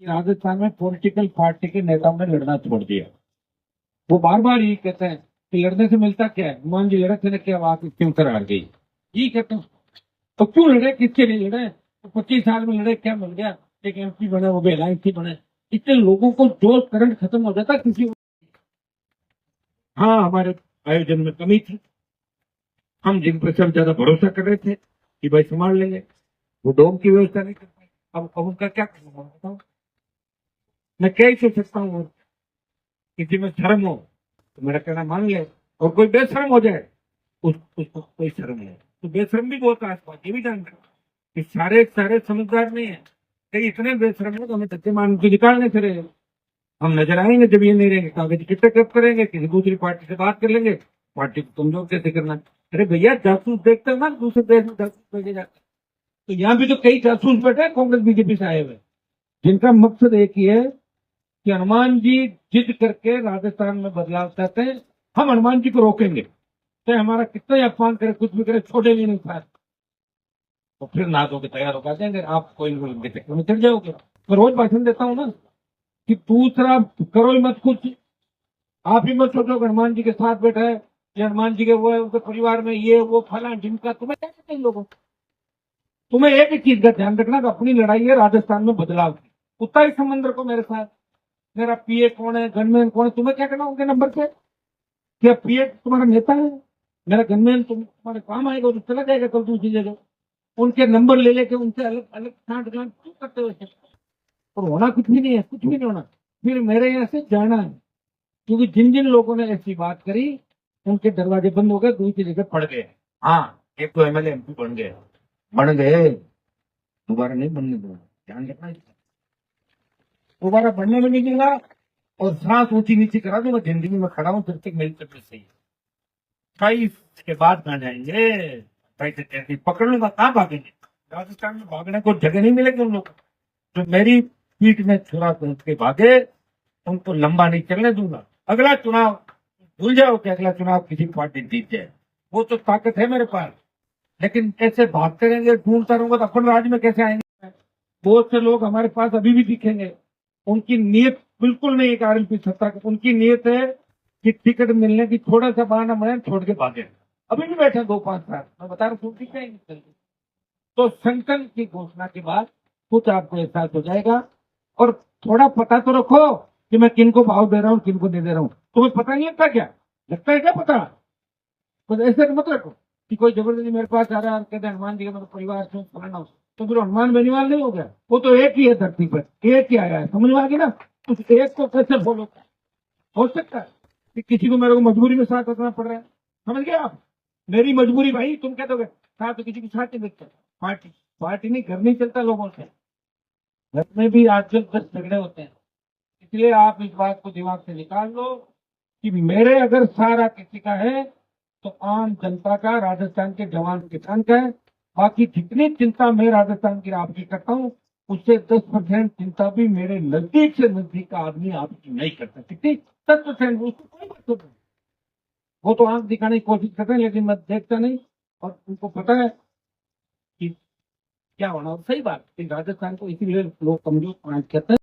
कि राजस्थान में political party के नेताओं ने लड़ना छोड़ दिया। वो बार बार ये कहते हैं कि लड़ने से मिलता क्या है, हनुमान जी लड़े थे ना, क्या बात क्यों कर हार गई, ये कहते हैं। तो क्यों लड़े, किसके लिए लड़े, तो 25 साल में लड़े, क्या मिल गया, एक एमपी बने, वो भी एलआईसी बने। इतने लोगों को जोश करंट खत्म हो जाता किसी। हाँ, हमारे आयोजन में कमी थी। हम जिन पर सब ज्यादा भरोसा कर रहे थे कि भाई संभाल लेंगे, वो डोम की व्यवस्था नहीं कर पाए। अब उनका क्या करना, मैं बताऊं। मैं क्या ही सोच सकता हूँ। किसी में शर्म हो तो मेरा कहना मान ले, और कोई बेशर्म हो जाए उसको कोई शर्म नहीं। तो बेशर्म भी बहुत आसपास, ये भी जानते हो कि सारे सारे समझदार नहीं है, कई इतने बेशर्म है तो हमें धक्के मार के निकालने से रहे। हम नजर आएंगे जब ये नहीं रहेंगे, कागज कितने कब करेंगे, किसी दूसरी पार्टी से बात कर लेंगे, पार्टी को कमजोर कैसे करना। अरे भैया, जासूस देखते हो ना, दूसरे देश में जासूस भेजे जाते हैं। तो यहाँ भी तो कई जासूस बैठे हैं कांग्रेस बीजेपी से आए हुए, जिनका मकसद एक ही है कि हनुमान जी जिद करके राजस्थान में बदलाव चाहते हैं। हम हनुमान जी को रोकेंगे, चाहे हमारा कितना ही अपमान करे, कुछ भी करे, छोड़ेंगे नहीं साथ। तो फिर नादों के तैयार होकर देंगे, आप कोई उनके चक्कर में चढ़ जाओगे। मैं रोज भाषण देता हूँ ना कि दूसरा करो ही मत कुछ। आप ही मत सोचो कि हनुमान जी के साथ बैठा है या हनुमान जी के वो है, उनके परिवार में ये वो फला ढिमका, तुम्हें क्या कहते हैं लोगों। तुम्हें एक ही चीज का ध्यान रखना कि अपनी लड़ाई है राजस्थान में बदलाव की। उतना ही समंदर को मेरे साथ, मेरा पीए कौन है, गनमैन कौन है, तुम्हें क्या करना उनके नंबर पे। क्या पीए तुम्हारा नेता है, मेरा गनमैन तुम्हारे काम आएगा और चला जाएगा कल दूसरी जगह। उनके नंबर ले लेके उनसे अलग अलग छांट गांठ क्यों करते हो। और होना कुछ भी नहीं है, कुछ भी नहीं होना। फिर मेरे यहाँ से जाना है, क्योंकि जिन जिन लोगों ने ऐसी बात करी उनके दरवाजे बंद हो गए, दूसरी जगह पड़ गए। हाँ, एक तो एमएलए एमपी बन गए, दोबारा नहीं बनने दूंगा, ध्यान रखना। दोबारा बनने में नहीं दूंगा, और सांस ऊंची नीची करा दूंगा। जिंदगी में खड़ा हूं जब तक मेरी तबीयत सही है। 28 के बाद कहाँ जाएंगे, 28 पकड़ लूंगा, कहाँ भागेंगे। राजस्थान में भागने को जगह नहीं मिलेगी उन लोग जो मेरी पीठ में छुरा पहुंच के भागे। उनको लंबा नहीं चलने दूंगा। अगला चुनाव भूल जाओ कि अगला चुनाव किसी पार्टी जीत जाए, वो तो ताकत है मेरे पास। लेकिन कैसे भागते रहेंगे, ढूंढता रहूंगा तो अपन राज्य में कैसे आएंगे। बहुत से लोग हमारे पास अभी भी दिखेंगे, उनकी नीयत बिल्कुल नहीं है आरएलपी सत्ता की। उनकी नीयत है कि टिकट मिलने की थोड़ा सा बहाना बने, छोड़ के भागे। अभी भी बैठे 2-5 साल, मैं बता रहा हूँ, ठीक है। तो संकल्प की घोषणा के बाद कुछ आपको एहसास हो जाएगा। और थोड़ा पता तो रखो कि मैं किनको भाव दे रहा हूँ, किनको नहीं दे रहा हूँ। तुम्हें पता नहीं लगता क्या, लगता है क्या पता। बस ऐसे मत रखो कि कोई जबरदस्ती मेरे पास आ रहा है और कहते हैं हनुमान जी का मतलब परिवार से फलाना हो, तो फिर हनुमान बेनीवाल नहीं हो गया। वो तो एक ही है धरती पर, एक ही आया है, समझ में आ गई ना। उस एक को कैसे बोलो, हो सकता है कि किसी को मेरे को मजबूरी में साथ रखना पड़ रहा है, समझ गए आप। मेरी मजबूरी भाई, तुम कह दोगे साथ, तो किसी की साथ नहीं देखते। पार्टी पार्टी नहीं, घर नहीं चलता लोगों से। घर में भी आजकल 10 झगड़े होते हैं। इसलिए आप इस बात को दिमाग से निकाल लो कि मेरे अगर सारा किसी का है तो आम जनता का, राजस्थान के जवान किसान का है। बाकी जितनी चिंता मैं राजस्थान की आपकी करता हूँ, उससे 10% चिंता भी मेरे नजदीक से नजदीक का आदमी आपकी नहीं करता। कितनी 10%, उसको कोई मतलब नहीं। वो तो आंख दिखाने की कोशिश करते हैं, लेकिन मैं देखता नहीं। और उनको पता है कि क्या होना। और सही बात, कि राजस्थान को इसीलिए लोग कमजोर कहते हैं।